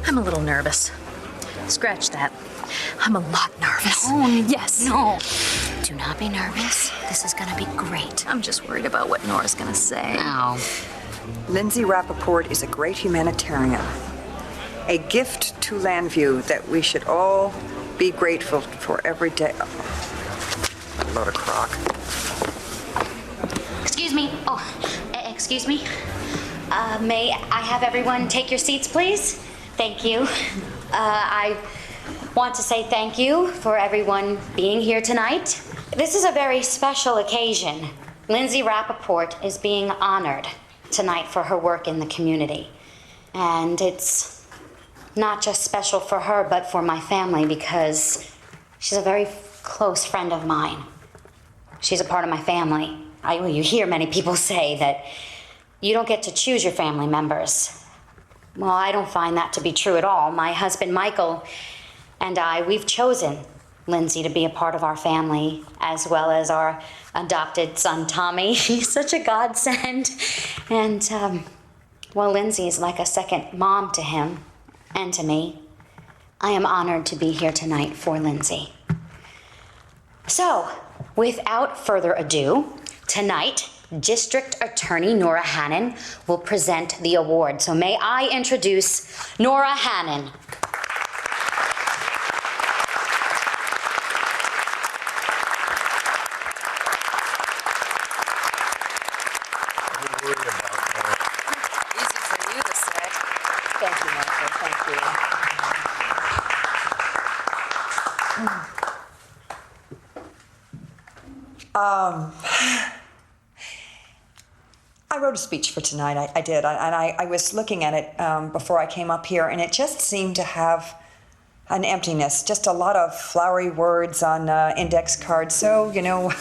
I'm a little nervous. Scratch that. I'm a lot nervous. No. Yes. No. Do not be nervous. This is gonna be great. I'm just worried about what Nora's gonna say. No. Lindsay Rappaport is a great humanitarian. A gift to Landview that we should all be grateful for every day. A load of crock. Excuse me. Oh, excuse me. May I have everyone take your seats, please? Thank you. I want to say thank you for everyone being here tonight. This is a very special occasion. Lindsay Rappaport is being honored tonight for her work in the community. And it's not just special for her, but for my family, because she's a very close friend of mine. She's a part of my family. You hear many people say that you don't get to choose your family members. Well, I don't find that to be true at all. My husband, Michael, and I, we've chosen Lindsay to be a part of our family, as well as our adopted son, Tommy. He's such a godsend. And, well, Lindsay is like a second mom to him and to me. I am honored to be here tonight for Lindsay. So, without further ado, tonight, District Attorney Nora Hannon will present the award. So may I introduce Nora Hannon. Easy for you to say. Thank you, Marcie. Thank you. I wrote a speech for tonight. I did. I was looking at it before I came up here, and it just seemed to have an emptiness, just a lot of flowery words on index cards. So, you know,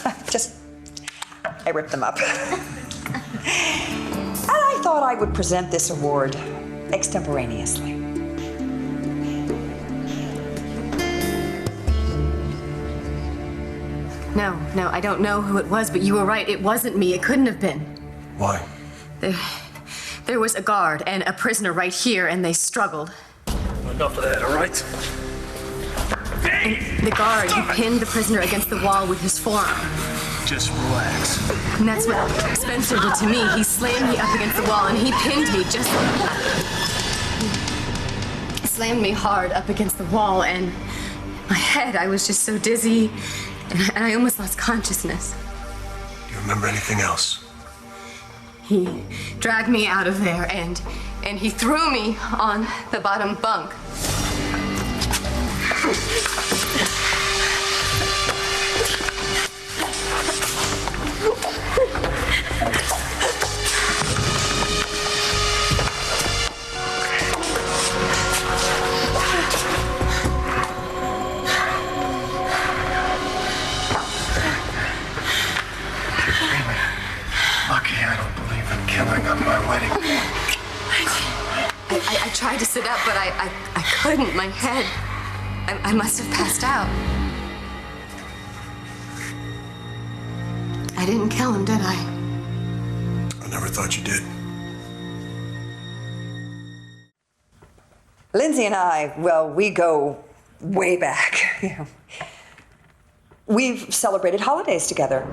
I ripped them up. And I thought I would present this award extemporaneously. No, I don't know who it was, but you were right. It wasn't me. It couldn't have been. Why? There was a guard and a prisoner right here, and they struggled. Enough of that, all right? And the guard, he pinned the prisoner against the wall with his forearm. Just relax. And that's what Spencer did to me. He slammed me up against the wall, and he pinned me just like that. He slammed me hard up against the wall, and my head, I was just so dizzy, and I almost lost consciousness. Do you remember anything else? He dragged me out of there, and he threw me on the bottom bunk. On my wedding. I tried to sit up, but I couldn't. My head, I must have passed out. I didn't kill him, did I? I never thought you did. Lindsay and I, well, we go way back. You know. We've celebrated holidays together.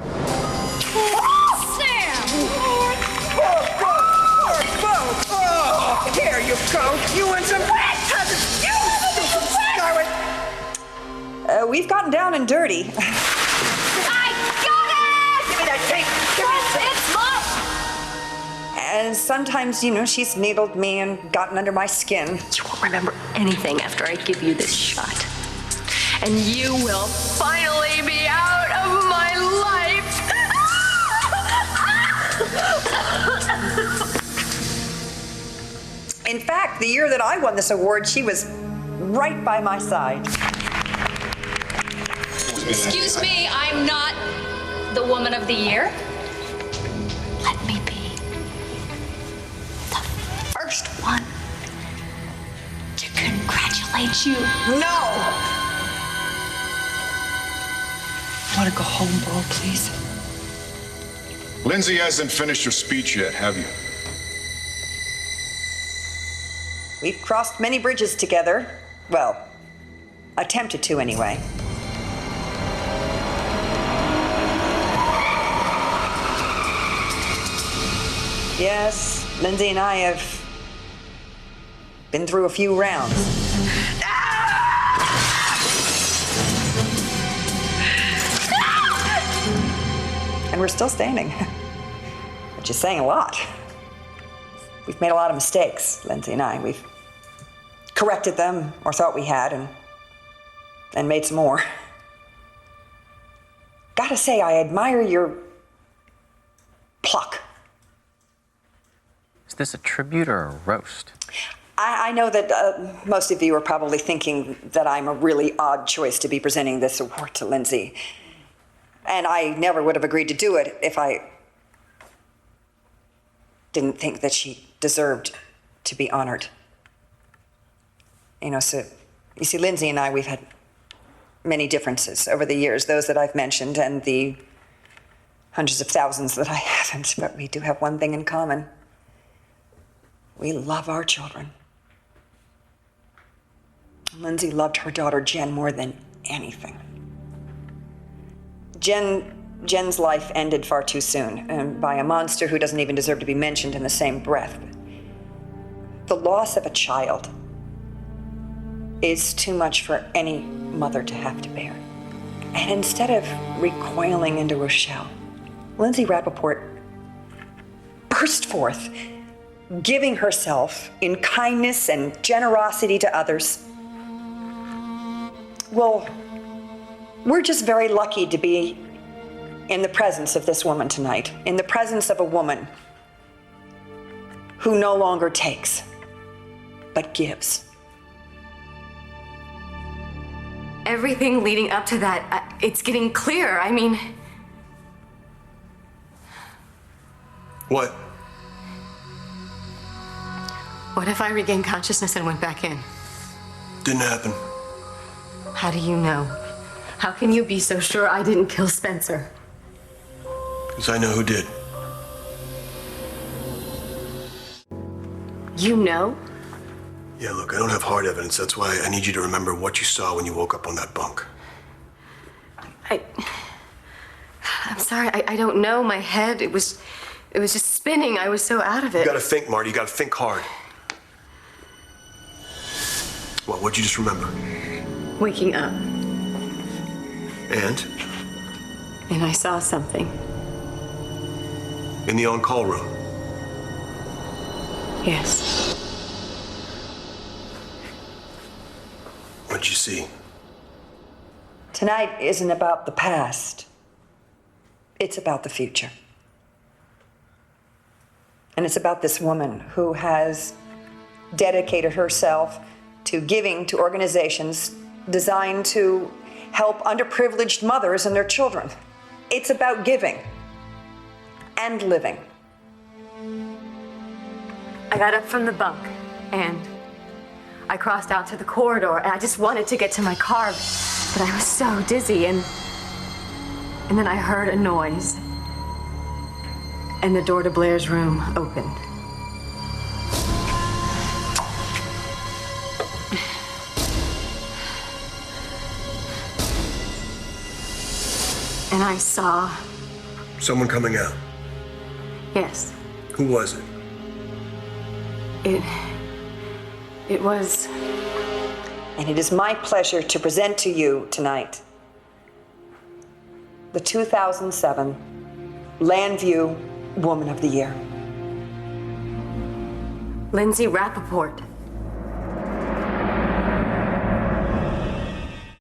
Here you go. You want some red cousins. You Scarlet. We've gotten down and dirty. I got it! Give me that tape. It's mine! And sometimes, you know, she's needled me and gotten under my skin. You won't remember anything after I give you this shot. And you will finally be out of my life. In fact, the year that I won this award, she was right by my side. Excuse me, I'm not the woman of the year. Let me be the first one to congratulate you. No! Want to go home, Bo, please? Lindsay hasn't finished her speech yet, have you? We've crossed many bridges together. Well, attempted to anyway. Yes, Lindsay and I have been through a few rounds. And we're still standing, which is saying a lot. We've made a lot of mistakes, Lindsay and I. We've corrected them, or thought we had, and made some more. Gotta say, I admire your pluck. Is this a tribute or a roast? I know that most of you are probably thinking that I'm a really odd choice to be presenting this award to Lindsay. And I never would have agreed to do it if I didn't think that she deserved to be honored. You know, so you see, Lindsay and I, we've had many differences over the years, those that I've mentioned and the hundreds of thousands that I haven't, but we do have one thing in common. We love our children. Lindsay loved her daughter Jen more than anything. Jen's life ended far too soon, and by a monster who doesn't even deserve to be mentioned in the same breath. The loss of a child is too much for any mother to have to bear. And instead of recoiling into a shell, Lindsay Rappaport burst forth, giving herself in kindness and generosity to others. Well, we're just very lucky to be in the presence of this woman tonight, in the presence of a woman who no longer takes, but gives. Everything leading up to that, it's getting clear. I mean, What? what if I regained consciousness and went back in? Didn't happen. How do you know? How can you be so sure I didn't kill Spencer? Because I know who did. You know? Yeah, look, I don't have hard evidence. That's why I need you to remember what you saw when you woke up on that bunk. I'm sorry, I don't know. My head, it was just spinning. I was so out of it. You gotta think, Marty. You gotta think hard. Well, what'd you just remember? Waking up, And? and I saw something. In the on-call room. Yes. What'd you see? Tonight isn't about the past. It's about the future. And it's about this woman who has dedicated herself to giving to organizations designed to help underprivileged mothers and their children. It's about giving and living. I got up from the bunk and I crossed out to the corridor and I just wanted to get to my car, but I was so dizzy and then I heard a noise and the door to Blair's room opened. And I saw, Someone coming out. yes, Who was it? it was, And it is my pleasure to present to you tonight the 2007 Landview Woman of the Year. Lindsay Rappaport.